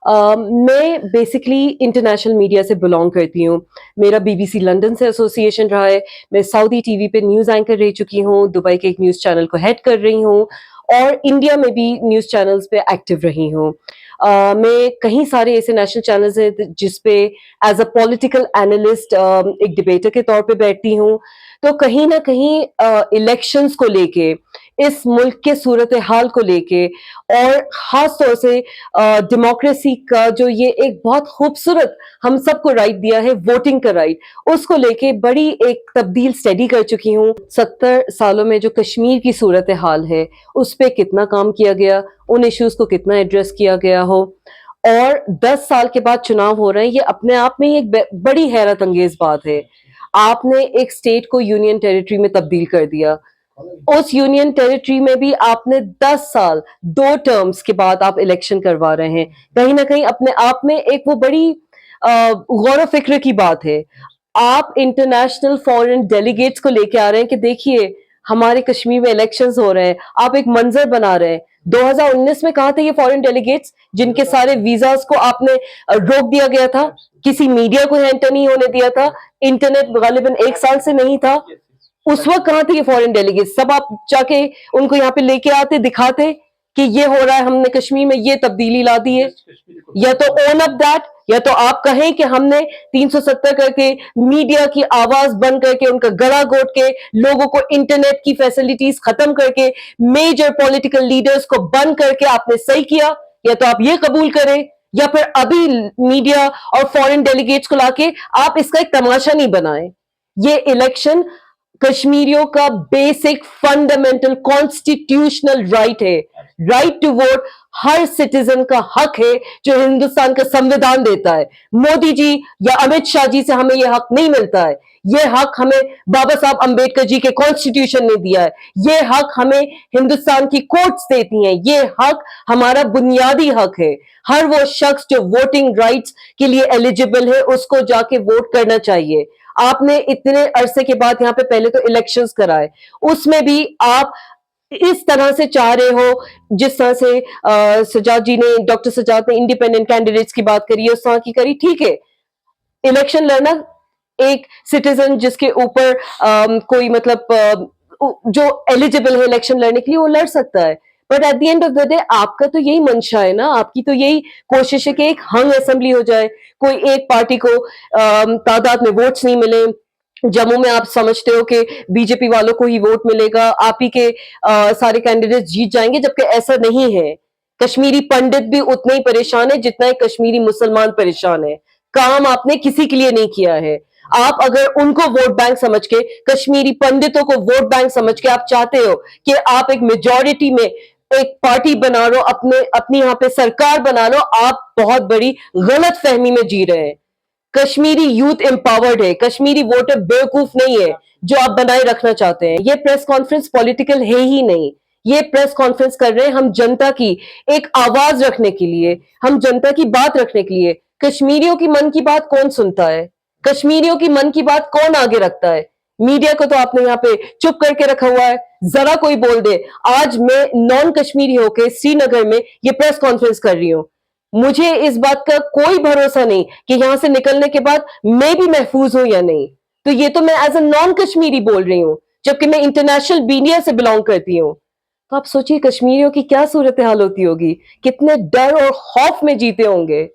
میں basically international media سے belong کرتی ہوں. میرا BBC لنڈن سے ایسوسیشن رہا ہے. میں سعودی ٹی وی پہ نیوز اینکر رہ چکی ہوں, دبئی کے ایک نیوز چینل کو ہیڈ کر رہی ہوں, اور انڈیا میں بھی نیوز چینلز پہ ایکٹیو رہی ہوں. میں کہیں سارے ایسے نیشنل چینلز ہیں جس پہ ایز اے پولیٹیکل اینالسٹ ایک ڈبیٹر کے طور پہ بیٹھتی ہوں. تو کہیں نہ کہیں الیکشنز کو لے کے, اس ملک کے صورتحال کو لے کے, اور خاص طور سے ڈیموکریسی کا جو یہ ایک بہت خوبصورت ہم سب کو رائٹ دیا ہے, ووٹنگ کا رائٹ, اس کو لے کے بڑی ایک تبدیل اسٹڈی کر چکی ہوں. 70 سالوں میں جو کشمیر کی صورتحال ہے اس پہ کتنا کام کیا گیا, ان ایشوز کو کتنا ایڈریس کیا گیا ہو, اور 10 سال کے بعد چناؤ ہو رہے ہیں, یہ اپنے آپ میں ایک بڑی حیرت انگیز بات ہے. آپ نے ایک اسٹیٹ کو یونین ٹیریٹری میں تبدیل کر دیا, اس یونین ٹیریٹری میں بھی آپ نے 10 سال 2 ٹرمز کے بعد آپ الیکشن کروا رہے ہیں. کہیں نہ کہیں اپنے آپ میں ایک وہ بڑی غور و فکر کی بات ہے. آپ انٹرنیشنل فورن ڈیلیگیٹس کو لے کے آ رہے ہیں کہ دیکھیے ہمارے کشمیر میں الیکشنز ہو رہے ہیں, آپ ایک منظر بنا رہے ہیں. 2019 میں کہاں تھے یہ فورن ڈیلیگیٹس جن کے سارے ویزاز کو آپ نے روک دیا گیا تھا, کسی میڈیا کو انٹر نہیں ہونے دیا تھا, انٹرنیٹ غالباً 1 سال سے نہیں تھا. اس وقت کہاں تھے یہ فورن ڈیلیگیٹس؟ سب آپ جا کے ان کو یہاں پہ لے کے آتے, دکھاتے کہ یہ ہو رہا ہے, ہم نے کشمیر میں یہ تبدیلی لا دی ہے. یا تو اون اپ دیٹ, یا تو آپ کہیں کہ ہم نے 370 کر کے میڈیا کی آواز بند کر کے, ان کا گلا گھونٹ کے, لوگوں کو انٹرنیٹ کی فیسلٹیز ختم کر کے, میجر پولیٹیکل لیڈرز کو بند کر کے آپ نے صحیح کیا. یا تو آپ یہ قبول کریں, یا پھر ابھی میڈیا اور فورن ڈیلیگیٹس کو لا کے آپ اس کا ایک تماشا نہیں بنائیں. یہ الیکشن کشمیریوں کا بیسک فنڈامنٹل کانسٹیٹیوشنل رائٹ ہے. رائٹ ٹو ووٹ ہر سٹیزن کا حق ہے جو ہندوستان کا سمویدھان دیتا ہے. مودی جی یا امت شاہ جی سے ہمیں یہ حق نہیں ملتا ہے. یہ حق ہمیں بابا صاحب امبیڈکر جی کے کانسٹیٹیوشن نے دیا ہے. یہ حق ہمیں ہندوستان کی کورٹس دیتی ہیں. یہ حق ہمارا بنیادی حق ہے. ہر وہ شخص جو ووٹنگ رائٹس کے لیے ایلیجیبل ہے اس کو جا کے ووٹ کرنا چاہیے. آپ نے اتنے عرصے کے بعد یہاں پہ پہلے تو الیکشنز کرائے, اس میں بھی آپ اس طرح سے چاہ رہے ہو جس طرح سے سجاد جی نے, ڈاکٹر سجاد نے انڈیپینڈنٹ کینڈیڈیٹس کی بات کری ہے, اس طرح کی کری. ٹھیک ہے, الیکشن لڑنا ایک سٹیزن جس کے اوپر کوئی مطلب جو ایلیجیبل ہے الیکشن لڑنے کے لیے وہ لڑ سکتا ہے. But at the end of the day آپ کا تو یہی منشا ہے نا, آپ کی تو یہی کوشش ہے کہ ایک ہنگ اسمبلی ہو جائے, کوئی ایک پارٹی کو تعداد میں ووٹس نہیں ملے. جموں میں آپ سمجھتے ہو کہ بی جے پی والوں کو ہی ووٹ ملے گا, آپ ہی کے سارے کینڈیڈیٹ جیت جائیں گے, جبکہ ایسا نہیں ہے. کشمیری پنڈت بھی اتنے ہی پریشان ہے جتنا ایک کشمیری مسلمان پریشان ہے. کام آپ نے کسی کے لیے نہیں کیا ہے. آپ اگر ان کو ووٹ بینک سمجھ کے, کشمیری پنڈتوں کو ووٹ بینک سمجھ کے آپ چاہتے ہو کہ آپ ایک میجورٹی میں ایک پارٹی بنا لو, اپنی یہاں پہ سرکار بنا لو, آپ بہت بڑی غلط فہمی میں جی رہے ہیں. کشمیری یوتھ امپاورڈ ہے, کشمیری ووٹر بیوقوف نہیں ہے جو آپ بنائے رکھنا چاہتے ہیں. یہ پریس کانفرنس پولیٹیکل ہے ہی نہیں. یہ پریس کانفرنس کر رہے ہیں ہم جنتا کی ایک آواز رکھنے کے لیے, ہم جنتا کی بات رکھنے کے لیے. کشمیریوں کی من کی بات کون سنتا ہے؟ کشمیریوں کی من کی بات کون آگے رکھتا ہے؟ میڈیا کو تو آپ نے یہاں پہ چپ کر کے رکھا ہوا ہے, ذرا کوئی بول دے. آج میں نان کشمیری ہو کے سری نگر میں یہ پریس کانفرنس کر رہی ہوں. مجھے اس بات کا کوئی بھروسہ نہیں کہ یہاں سے نکلنے کے بعد میں بھی محفوظ ہوں یا نہیں. تو یہ تو میں ایز اے نان کشمیری بول رہی ہوں, جبکہ میں انٹرنیشنل میڈیا سے بلانگ کرتی ہوں. تو آپ سوچیے کشمیریوں کی کیا صورتحال ہوتی ہوگی, کتنے ڈر اور خوف میں جیتے ہوں گے.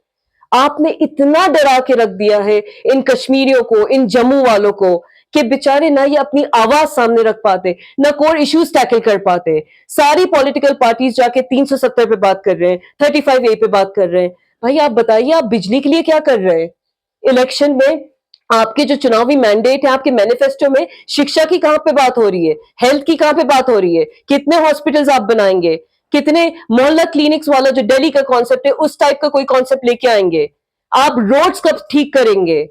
آپ نے اتنا ڈرا کے رکھ دیا ہے ان کشمیریوں کو, ان جموں والوں کو, کہ بےچارے نہ یہ اپنی آواز سامنے رکھ پاتے, نہ کور ایشوز ٹیکل کر پاتے. ساری پولیٹیکل پارٹیز جا کے 370 پہ بات کر رہے ہیں, 35A پہ بات کر رہے ہیں. بھائی آپ بتائیے آپ بجلی کے لیے کیا کر رہے ہیں؟ الیکشن میں آپ کے جو چناوی مینڈیٹ ہے, آپ کے مینیفیسٹو میں شکشا کی کہاں پہ بات ہو رہی ہے, ہیلتھ کی کہاں پہ بات ہو رہی ہے, کتنے ہاسپٹلز آپ بنائیں گے, کتنے محلہ کلینکس والا جو دہلی کا کانسیپٹ ہے اس ٹائپ کا کوئی کانسیپٹ لے کے آئیں گے, آپ روڈز کب ٹھیک کریں گے,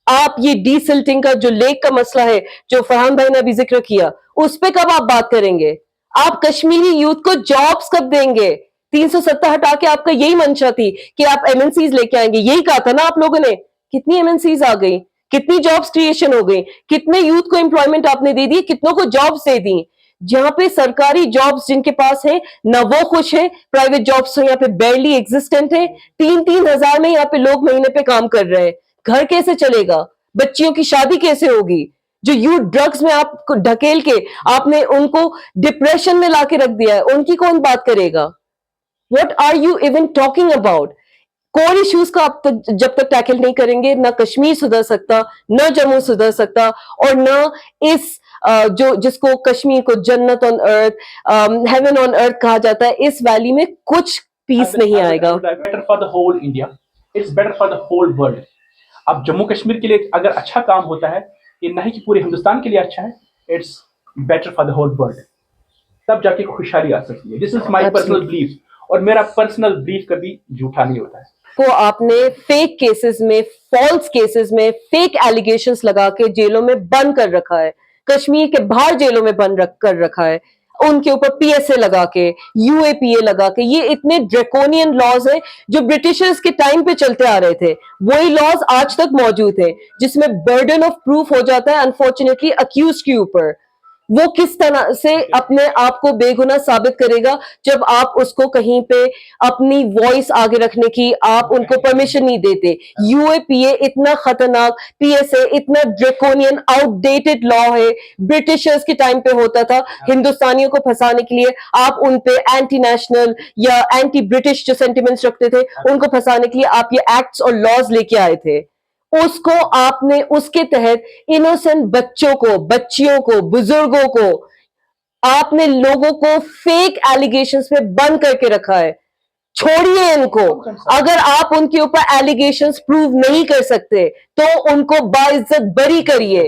آپ یہ ڈی سلٹنگ کا جو لیک کا مسئلہ ہے جو فرحان بھائی نے ابھی ذکر کیا اس پہ کب آپ بات کریں گے, آپ کشمیری یوتھ کو جابز کب دیں گے. 370 ہٹا کے آپ کا یہی منشا تھی کہ آپ MNCs لے کے آئیں گے, یہی کہا تھا نا آپ لوگوں نے. کتنی MNCs آ گئی, کتنی جابز کریشن ہو گئی, کتنے یوتھ کو امپلائمنٹ آپ نے دے دی, کتنوں کو جابز دے دی. جہاں پہ سرکاری جابس جن کے پاس ہیں نہ وہ خوش ہیں, پرائیویٹ جابس یہاں پہ بیرلی ایگزسٹنٹ ہیں, 3,000 میں یہاں پہ لوگ مہینے پہ کام کر رہے ہیں. گھر کیسے چلے گا, بچیوں کی شادی کیسے ہوگی, جو یوتھ ڈرگز میں آپ کو ڈھکیل کے آپ نے ان کو ڈپریشن میں لا کے رکھ دیا ہے, ان کی کون بات کرے گا؟ What are you even talking about? Core issues کا آپ جب تک ٹیکل نہیں کریں گے, نہ کشمیر سدھر سکتا, نہ جموں سدھر سکتا, اور نہ اس جو جس کو کشمیر کو جنت آن ارتھ, ہیون آن ارتھ کہا جاتا ہے, اس ویلی میں کچھ پیس نہیں آئے گا. Better for the whole India, it's better for the whole world. اب جموں کشمیر کے لیے اگر اچھا کام ہوتا ہے, یہ نہیں کہ پورے ہندوستان کے لیے اچھا ہے, it's better for the whole world. تب جا کے خوشحالی آ سکتی ہے. دس از مائی پرسنل بلیف, اور میرا پرسنل بلیف کبھی جھوٹا نہیں ہوتا ہے. کو آپ نے فیک کیسز میں, فالس کیسز میں فیک ایلیگیشنز لگا کے جیلوں میں بند کر رکھا ہے, کشمیر کے باہر جیلوں میں بند کر رکھا ہے, ان کے اوپر پی ایس اے لگا کے, یو اے پی اے لگا کے. یہ اتنے ڈریکونین لاز ہیں جو برٹشرز کے ٹائم پہ چلتے آ رہے تھے, وہی لاز آج تک موجود ہیں, جس میں برڈن آف پروف ہو جاتا ہے انفارچونیٹلی اکیوزڈ کے اوپر. وہ کس طرح سے اپنے آپ کو بے گناہ ثابت کرے گا جب آپ اس کو کہیں پہ اپنی وائس آگے رکھنے کی آپ ان کو پرمیشن نہیں دیتے. یو اے پی اے اتنا خطرناک, پی ایس اے اتنا ڈریکونین آؤٹ ڈیٹڈ لا ہے, برٹشرز کے ٹائم پہ ہوتا تھا. ہندوستانیوں کو پھنسانے کے لیے آپ ان پہ اینٹی نیشنل یا اینٹی برٹش جو سینٹیمنٹس رکھتے تھے ان کو پھنسانے کے لیے آپ یہ ایکٹس اور لاز لے کے آئے تھے. اس کو آپ نے اس کے تحت انوسنٹ بچوں کو, بچیوں کو, بزرگوں کو آپ نے لوگوں کو فیک ایلیگیشنز پہ بند کر کے رکھا ہے. چھوڑیے ان کو. اگر آپ ان کے اوپر ایلیگیشنز پروو نہیں کر سکتے تو ان کو باعزت بری کریے,